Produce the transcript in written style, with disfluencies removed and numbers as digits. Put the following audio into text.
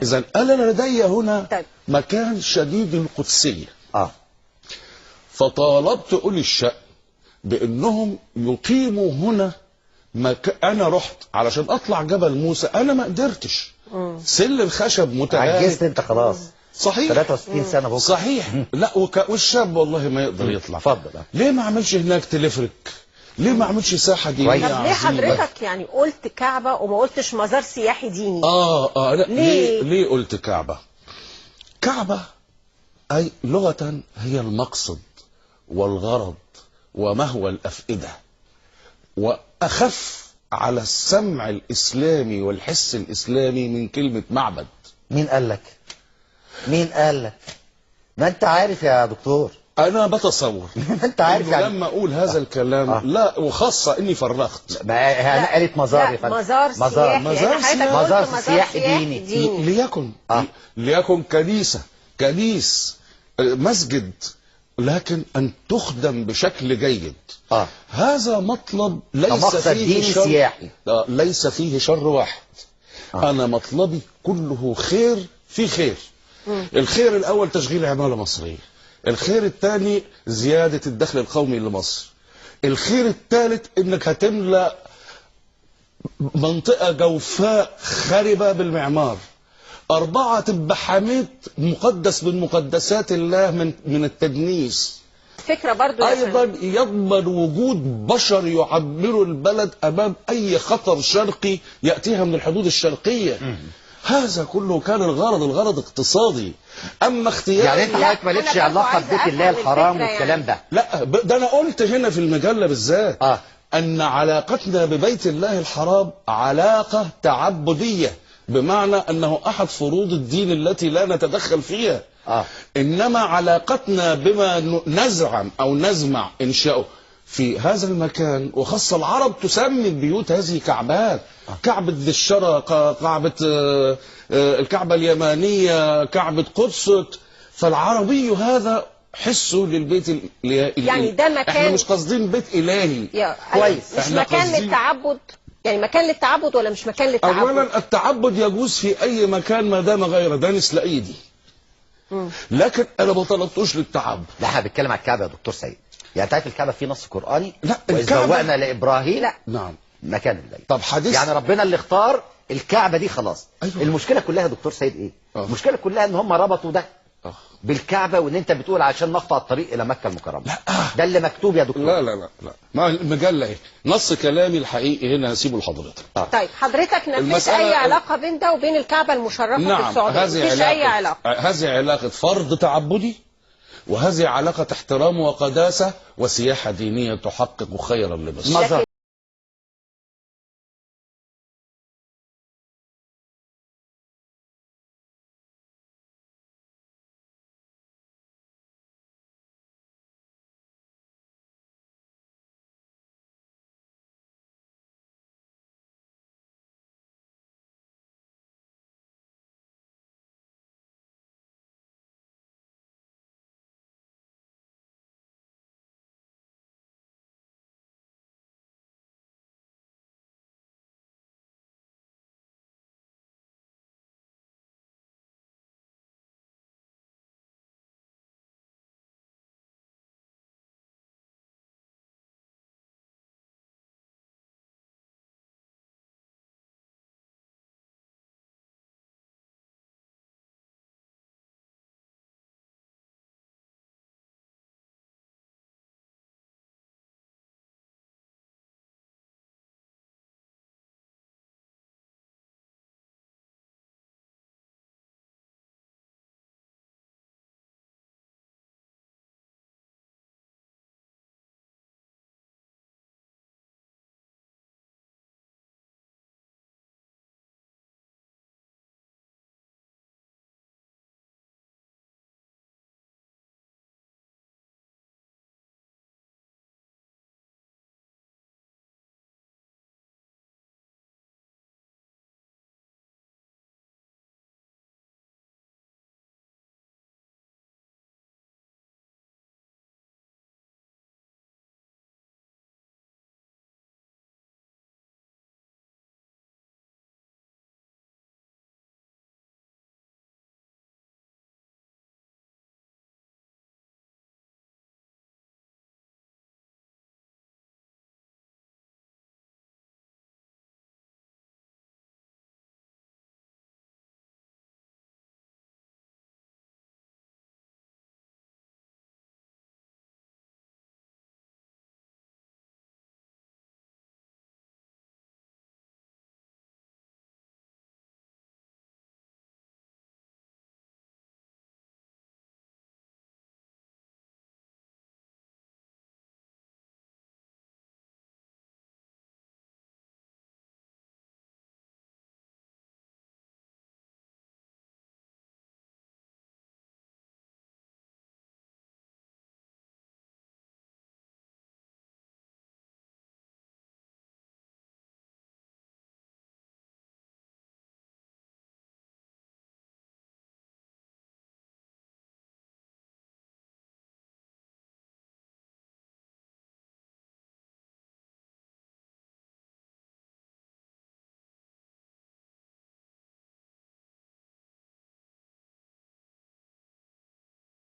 إذا أنا لدي هنا مكان شديد القدسية. فطالبت أولي الشأن بأنهم يقيموا هنا أنا رحت علشان أطلع جبل موسى، أنا ما قدرتش. سلم خشب متهالك. عجزت أنت خلاص. صحيح. 63 سنة بكرة. صحيح. لا والشاب والله ما يقدر يطلع. اتفضل. ليه ما عملش هناك تلفرك؟ ليه ما عملش ساحة دينية عظيمة؟ طب ليه حضرتك يعني قلت كعبة وما قلتش مزار سياحي ديني؟ لا. ليه قلت كعبة؟ كعبة أي لغة هي المقصد والغرض ومهوى الأفئدة، وأخف على السمع الإسلامي والحس الإسلامي من كلمة معبد. مين قال لك؟ مين قال لك؟ ما أنت عارف يا دكتور. أنا بتصور أنت عارف يعني لما أقول هذا الكلام لا، وخاصة إني فرغت. أنا قالت مزار يا فندم. مزار سياحي ديني. ليكن كنيسة مسجد، لكن أن تخدم بشكل جيد. هذا مطلب ليس فيه شر سياحي. ليس فيه شر واحد. أنا مطلبي كله خير في خير. الخير الأول تشغيل عمالة مصرية، الخير الثاني زيادة الدخل القومي لمصر، الخير الثالث انك هتملأ منطقة جوفاء خربة بالمعمار، 4 تبقى حميت مقدس من مقدسات الله من التدنيس. فكرة برضو ايضا يضمن وجود بشر يعمروا البلد امام اي خطر شرقي يأتيها من الحدود الشرقية. هذا كله كان الغرض اقتصادي. اما اختيار يعني انت حضرتك مالكش علاقه ببيت الله الحرام والكلام ده؟ لا، ده انا قلت هنا في المجله بالذات ان علاقتنا ببيت الله الحرام علاقه تعبديه، بمعنى انه احد فروض الدين التي لا نتدخل فيها. انما علاقتنا بما نزعم او نزمع انشاؤه في هذا المكان، وخاصة العرب تسمي البيوت هذه كعبات. كعبة ذي الشرى، كعبة الكعبة اليمانية، كعبة قدس. فالعربي هذا حسه للبيت يعني ده مكان، احنا مش قاصدين بيت إلهي. كويس. مش مكان للتعبد، يعني مكان للتعبد ولا مش مكان للتعبد؟ أولا التعبد يجوز في أي مكان ما دام غير دانس لأيدي. لكن أنا ما طلبتوش للتعبد. لا، احنا بنتكلم على الكعبة يا دكتور سيد. يعني تعرف الكعبة في نص قرآني؟ لا، وإذ بوأنا لإبراهيم. لا. نعم. مكان الليل. طب حديث يعني ربنا اللي اختار الكعبة دي خلاص. أيوة. المشكلة كلها يا دكتور سيد ايه؟ المشكلة كلها ان هم ربطوا ده بالكعبة، وان انت بتقول عشان نقطع الطريق الى مكة المكرمة. لا، ده اللي مكتوب يا دكتور. لا ما المجلة ايه؟ نص كلامي الحقيقي هنا هسيبه لحضرتك. طيب حضرتك نفيت اي علاقة بين ده وبين الكعبة المشرفة في السعودية؟ مفيش اي علاقة. هذه علاقة فرض تعبدي، وهذه علاقة احترام وقداسة وسياحة دينية تحقق خيرا لمصر.